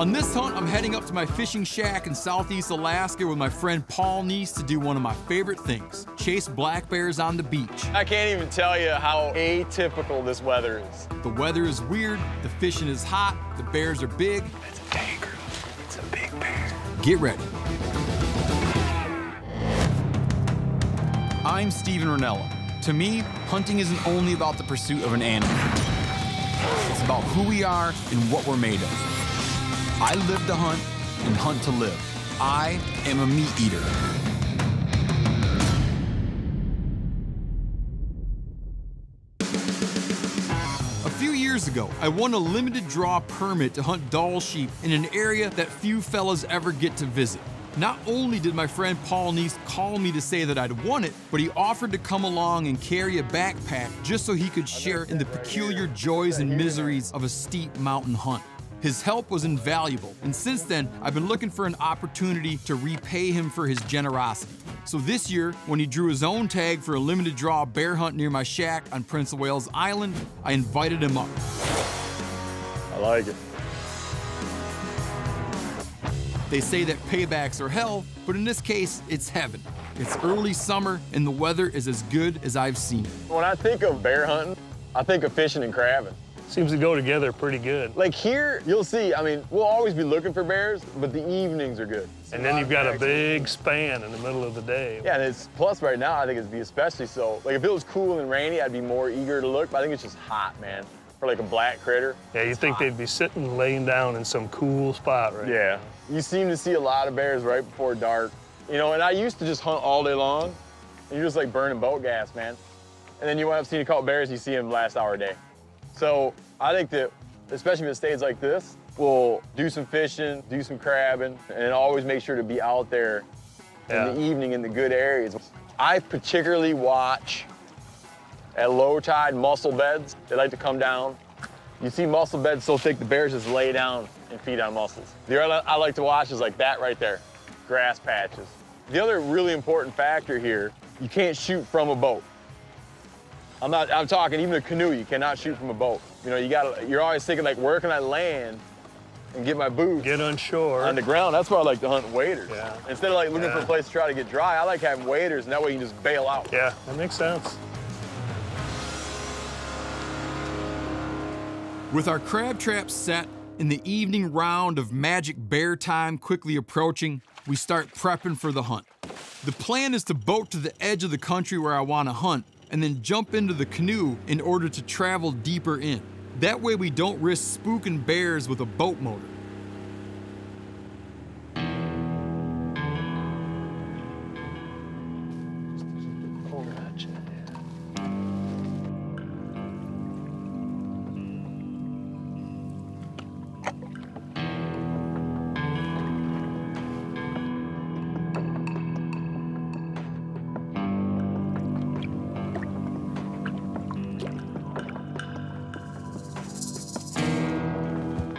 On this hunt, I'm heading up to my fishing shack in southeast Alaska with my friend Paul Neess to do one of my favorite things, chase black bears on the beach. I can't even tell you how atypical this weather is. The weather is weird, the fishing is hot, the bears are big. It's a tanker. It's a big bear. Get ready. I'm Steven Rinella. To me, hunting isn't only about the pursuit of an animal. It's about who we are and what we're made of. I live to hunt and hunt to live. I am a meat eater. A few years ago, I won a limited draw permit to hunt Dall sheep in an area that few fellas ever get to visit. Not only did my friend Paul Neess call me to say that I'd won it, but he offered to come along and carry a backpack just so he could share in the peculiar joys and miseries of a steep mountain hunt. His help was invaluable, and since then, I've been looking for an opportunity to repay him for his generosity. So this year, when he drew his own tag for a limited draw bear hunt near my shack on Prince of Wales Island, I invited him up. I like it. They say that paybacks are hell, but in this case, it's heaven. It's early summer, and the weather is as good as I've seen it. When I think of bear hunting, I think of fishing and crabbing. Seems to go together pretty good. Like here, you'll see, I mean, we'll always be looking for bears, but the evenings are good. And then you've got a big span in the middle of the day. Yeah, and it's, plus right now, I think it'd be especially so. Like if it was cool and rainy, I'd be more eager to look, but I think it's just hot, man. For like a black critter. Yeah, you think they'd be sitting, laying down in some cool spot right Yeah. You seem to see a lot of bears right before dark. You know, and I used to just hunt all day long, and you're just like burning boat gas, man. And then you wind up seeing a couple bears, you see them last hour a day. So I think that, especially if it stays like this, we'll do some fishing, do some crabbing, and always make sure to be out there in the evening in the good areas. I particularly watch at low tide mussel beds. They like to come down. You see mussel beds so thick the bears just lay down and feed on mussels. The other I like to watch is like that right there, grass patches. The other really important factor here, you can't shoot from a boat. I'm talking even a canoe, you cannot shoot from a boat. You know, you're always thinking like, where can I land and get my boots? Get on shore. On the ground, that's why I like to hunt waders. Yeah. Instead of like looking for a place to try to get dry, I like having waders, and that way you can just bail out. Yeah, that makes sense. With our crab traps set and the evening round of magic bear time quickly approaching, we start prepping for the hunt. The plan is to boat to the edge of the country where I want to hunt and then jump into the canoe in order to travel deeper in. That way we don't risk spooking bears with a boat motor.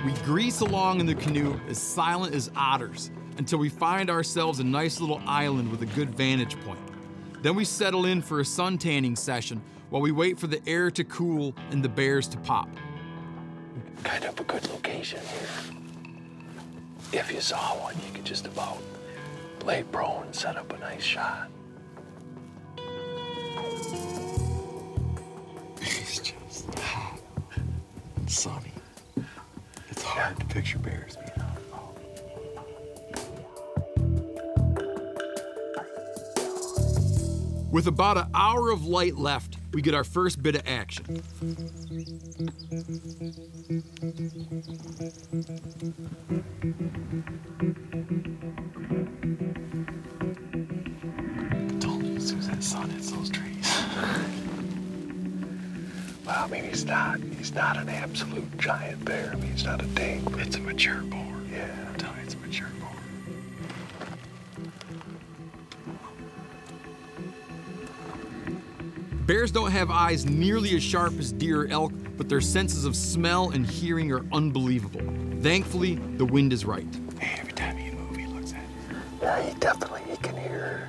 We grease along in the canoe as silent as otters until we find ourselves a nice little island with a good vantage point. Then we settle in for a sun tanning session while we wait for the air to cool and the bears to pop. Kind of a good location here. If you saw one, you could just about lay prone and set up a nice shot. It's just hot and sunny. It's hard to picture bears being out and about. With about an hour of light left, we get our first bit of action. I told you as soon as that sun hits those trees. Well, I mean, he's not an absolute giant bear. I mean, he's not a dink. It's a mature boar. Yeah. I'm telling you, it's a mature boar. Bears don't have eyes nearly as sharp as deer or elk, but their senses of smell and hearing are unbelievable. Thankfully, the wind is right. Man, every time he moves, he looks at you. Yeah, he can hear.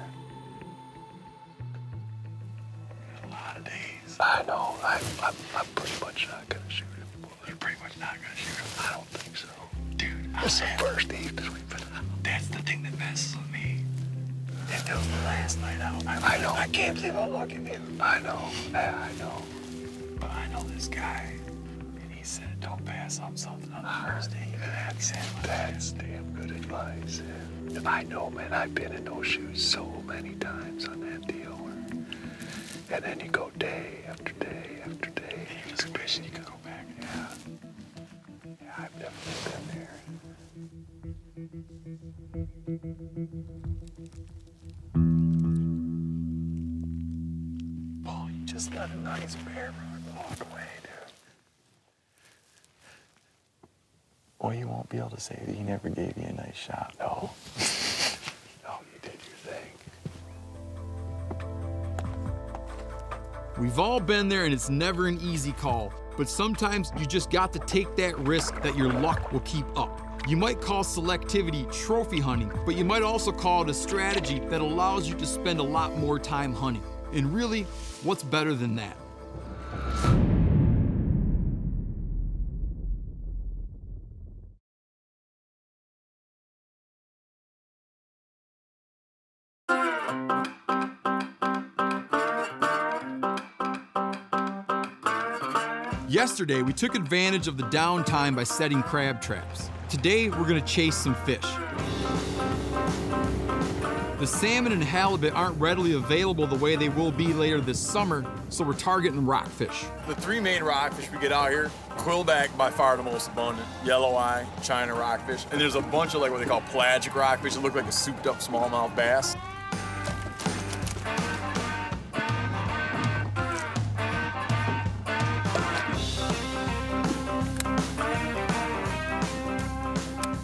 A lot of days. I know. I'm pretty much not gonna shoot him. You're pretty much not gonna shoot him. I don't think so. Dude, was the worst evening we've been out. That's the thing that messes with me. That was the last night out. I know. I can't believe how lucky we are. I know. Yeah, I know. But I know this guy, and he said, don't pass up something on the first day. That's damn good advice. Yeah. I know, man. I've been in those shoes so many times on that deal. And then you go day after day after day. And you just wish you could go back. Yeah. Yeah, I've definitely been there. Paul, you just let a nice bear rug walk away, dude. Well, you won't be able to say that he never gave you a nice shot. No. No, you did your thing. We've all been there, and it's never an easy call, but sometimes you just got to take that risk that your luck will keep up. You might call selectivity trophy hunting, but you might also call it a strategy that allows you to spend a lot more time hunting. And really, what's better than that? Yesterday, we took advantage of the downtime by setting crab traps. Today, we're gonna chase some fish. The salmon and halibut aren't readily available the way they will be later this summer, so we're targeting rockfish. The three main rockfish we get out here, quillback by far the most abundant, yellow eye, China rockfish, and there's a bunch of like what they call pelagic rockfish that look like a souped up smallmouth bass.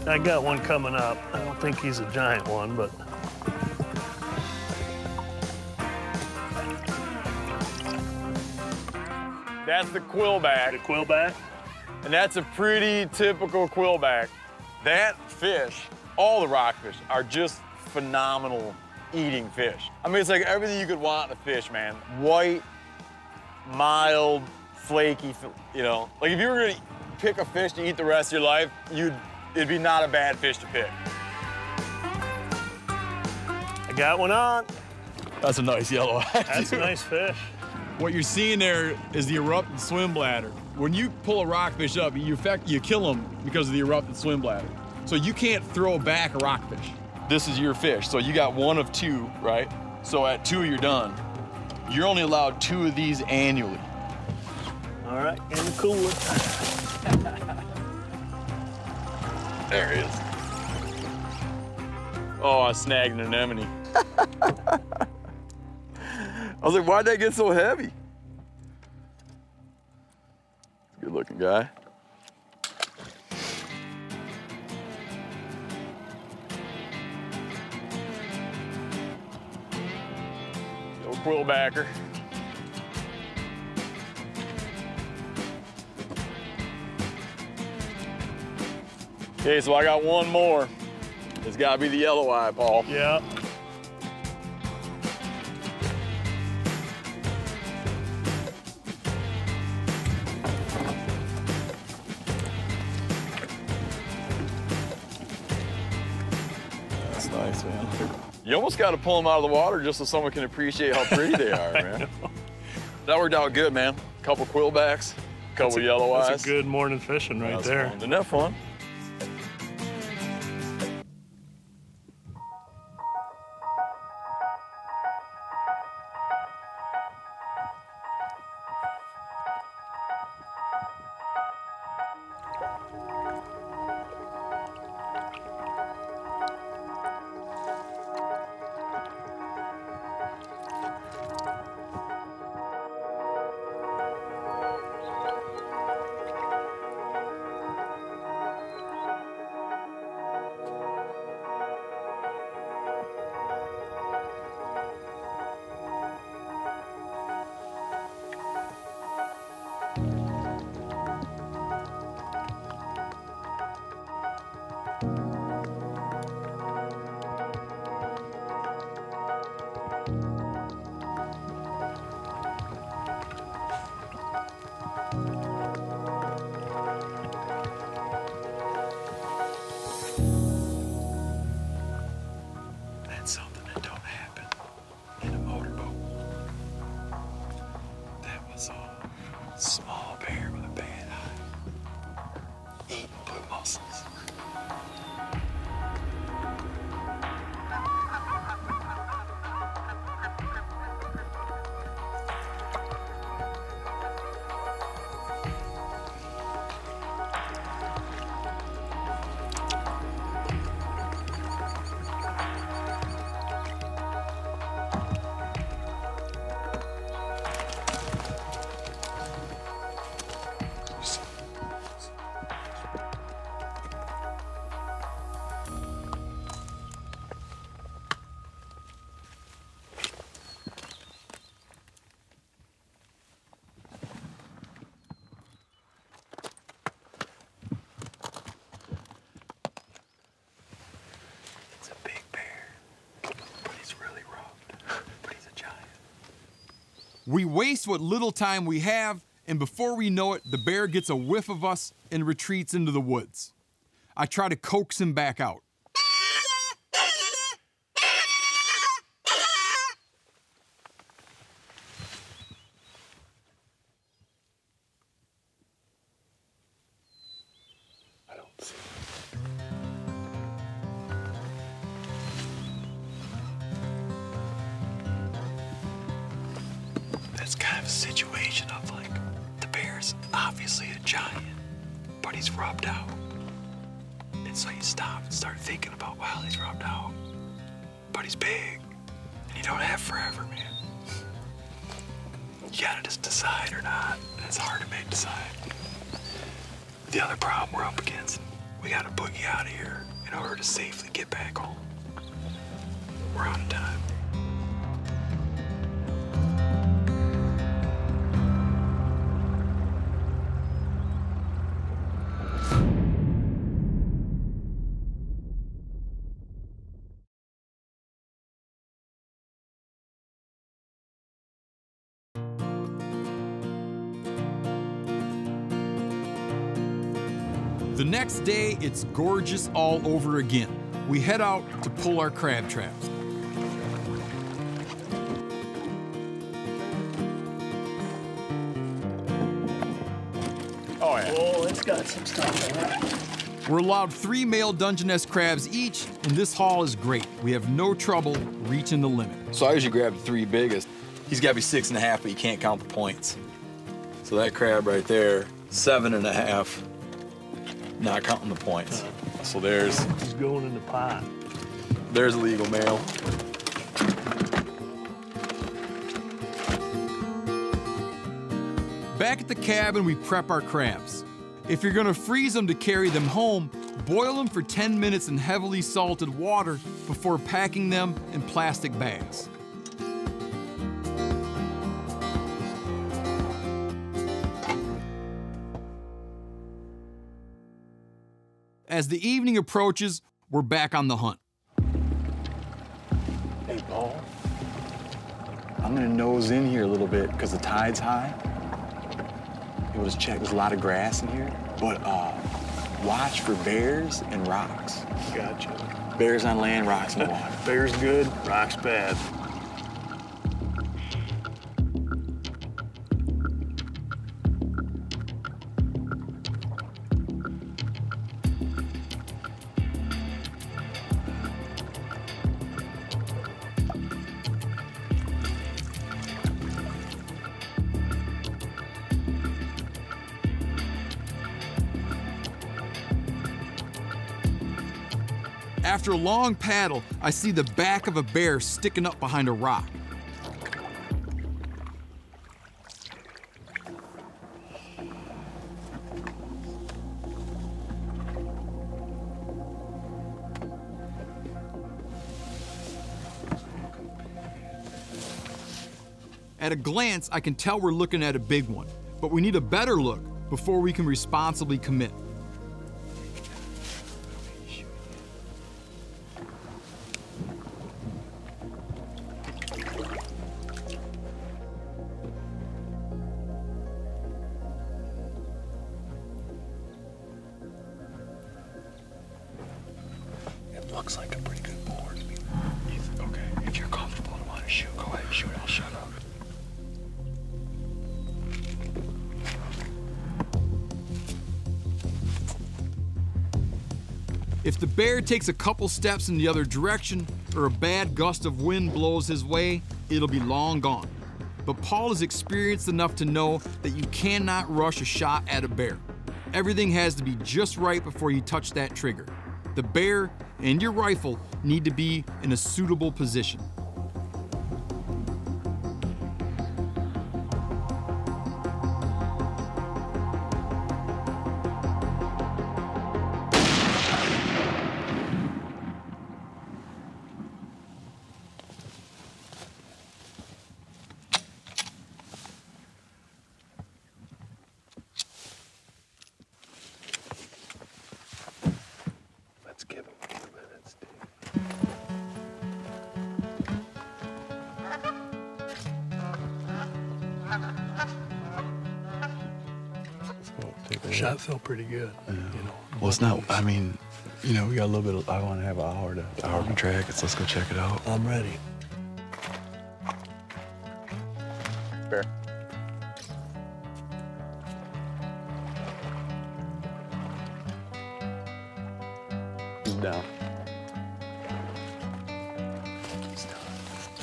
I got one coming up. I don't think he's a giant one, but That's the quillback. the quillback. And that's a pretty typical quillback. That fish, all the rockfish, are just phenomenal eating fish. I mean, it's like everything you could want in a fish, man. White, mild, flaky, you know. Like if you were gonna pick a fish to eat the rest of your life, it'd be not a bad fish to pick. I got one on. That's a nice yellow eye. That's a nice fish. What you're seeing there is the erupted swim bladder. When you pull a rockfish up, you kill them because of the erupted swim bladder. So you can't throw back a rockfish. This is your fish, so you got one of two, right? So at 2, you're done. You're only allowed 2 of these annually. All right, in the cooler. There he is. Oh, I snagged an anemone. I was like, why'd that get so heavy? Good looking guy. Little quillbacker. Okay, so I got one more. It's gotta be the yellow eye, Paul. Yeah. That's nice, man. You almost gotta pull them out of the water just so someone can appreciate how pretty they are, man. That worked out good, man. Couple quillbacks, couple yellow eyes. That's a good morning fishing right That's there. fun. Isn't that fun? We waste what little time we have, and before we know it, the bear gets a whiff of us and retreats into the woods. I try to coax him back out. I don't see That's kind of a situation of like, the bear's obviously a giant, but he's rubbed out. And so you stop and start thinking about, well, he's rubbed out, but he's big, and you don't have forever, man. You gotta just decide or not. It's hard to make decide. The other problem we're up against, we gotta boogie out of here in order to safely get back home. We're out of time. The next day, it's gorgeous all over again. We head out to pull our crab traps. Oh, yeah. Oh, it's got some stuff in it. We're allowed 3 male Dungeness crabs each, and this haul is great. We have no trouble reaching the limit. So I usually grab the 3 biggest. He's got to be 6.5, but you can't count the points. So that crab right there, 7.5, not counting the points. So there's He's going in the pot. a legal male. Back at the cabin, we prep our crabs. If you're gonna freeze them to carry them home, boil them for 10 minutes in heavily salted water before packing them in plastic bags. As the evening approaches, we're back on the hunt. Hey, Paul. I'm gonna nose in here a little bit because the tide's high. You'll just check, there's a lot of grass in here. But watch for bears and rocks. Gotcha. Bears on land, rocks in the water. Bear's good, rock's bad. After a long paddle, I see the back of a bear sticking up behind a rock. At a glance, I can tell we're looking at a big one, but we need a better look before we can responsibly commit. It looks like a pretty good board. Okay, if you're comfortable and want to shoot, go ahead and shoot. I'll shut up. If the bear takes a couple steps in the other direction or a bad gust of wind blows his way, it'll be long gone. But Paul is experienced enough to know that you cannot rush a shot at a bear. Everything has to be just right before you touch that trigger. The bear and your rifle need to be in a suitable position. Let's give him a few minutes, Steve. Shot felt pretty good. Yeah. You know. Well, it's not. I mean, you know, we got a little bit of. I want to have an hour to track it. So let's go check it out. I'm ready. Bear. He's down.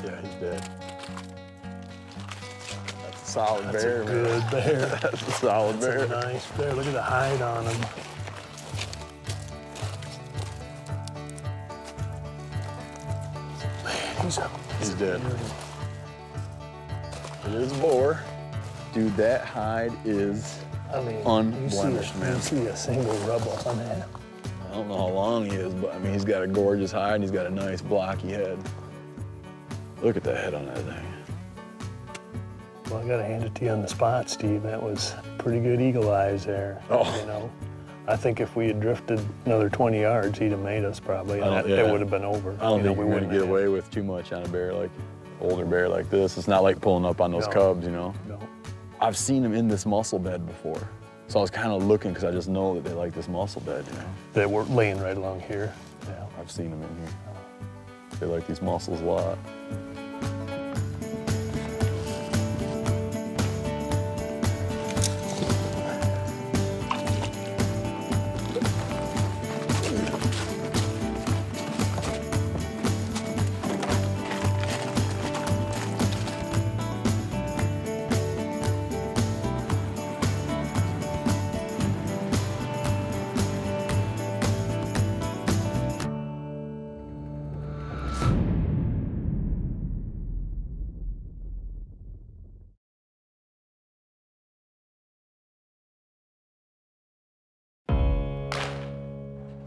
Yeah, he's dead. That's a solid That's bear, a man. good bear. That's a solid bear. That's a nice bear. Look at the hide on him. Man, He's dead. It is a boar. Dude, that hide is I mean, unblemished, man. You see a single rubble on that. I don't know how long he is, but I mean, he's got a gorgeous hide and he's got a nice blocky head. Look at the head on that thing. Well, I gotta hand it to you on the spot, Steve. That was pretty good eagle eyes there. Oh. You know, I think if we had drifted another 20 yards, he'd have made us probably, and yeah. that would have been over. I don't You know, think we we're wouldn't gonna get have away with too much on a bear like older bear like this. It's not like pulling up on those No. cubs, you know. No. I've seen them in this mussel bed before, so I was kind of looking because I just know that they like this mussel bed, you know. They were laying right along here. Yeah. I've seen them in here. They like these mussels a lot.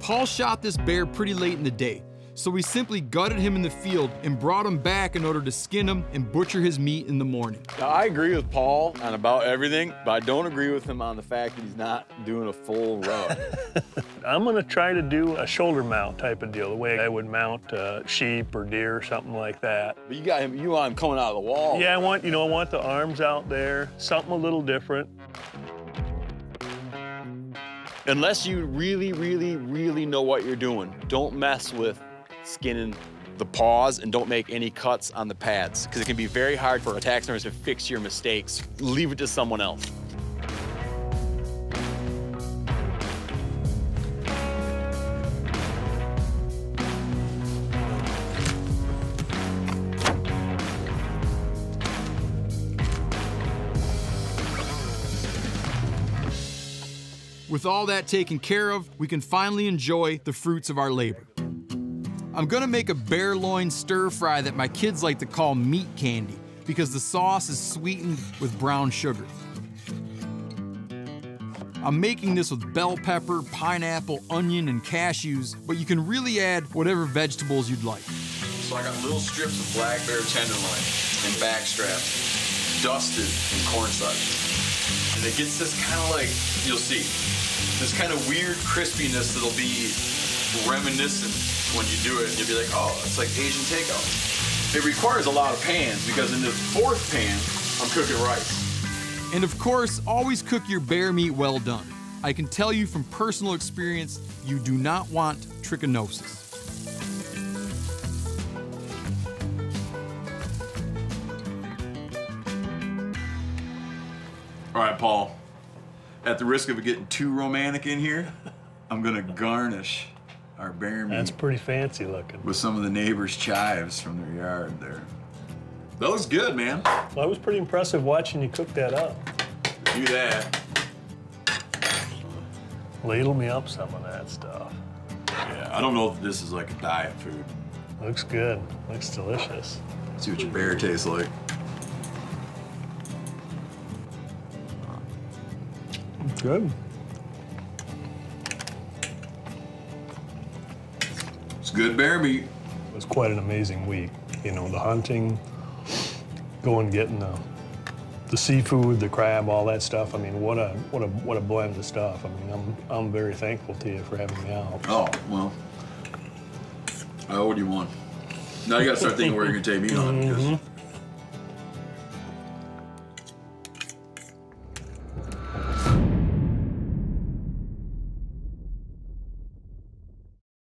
Paul shot this bear pretty late in the day, so we simply gutted him in the field and brought him back in order to skin him and butcher his meat in the morning. Now, I agree with Paul on about everything, but I don't agree with him on the fact that he's not doing a full rub. I'm gonna try to do a shoulder mount type of deal, the way I would mount sheep or deer or something like that. But you got him, you want him coming out of the wall. Yeah, I want the arms out there, something a little different. Unless you really, really, really know what you're doing, don't mess with skinning the paws and don't make any cuts on the pads, because it can be very hard for a taxidermist to fix your mistakes. Leave it to someone else. With all that taken care of, we can finally enjoy the fruits of our labor. I'm gonna make a bear loin stir fry that my kids like to call meat candy because the sauce is sweetened with brown sugar. I'm making this with bell pepper, pineapple, onion, and cashews, but you can really add whatever vegetables you'd like. So I got little strips of black bear tenderloin and backstrap, dusted in cornstarch. And it gets this kind of like, you'll see, this kind of weird crispiness that'll be reminiscent when you do it. You'll be like, oh, it's like Asian takeout. It requires a lot of pans because in this fourth pan, I'm cooking rice. And of course, always cook your bear meat well done. I can tell you from personal experience, you do not want trichinosis. All right, Paul, at the risk of it getting too romantic in here, I'm gonna garnish our bear meat That's pretty fancy looking. with some of the neighbors' chives from their yard there. That looks good, man. Well, it was pretty impressive watching you cook that up. Do that. Ladle me up some of that stuff. Yeah, I don't know if this is like a diet food. Looks good. Looks delicious. See what your bear tastes like. Good. It's good bear meat. It was quite an amazing week. You know, the hunting, going getting the seafood, the crab, all that stuff. I mean, what a blend of stuff. I mean, I'm very thankful to you for having me out. Oh, well, I owe you one. Now you gotta start thinking where you're gonna take me on. Because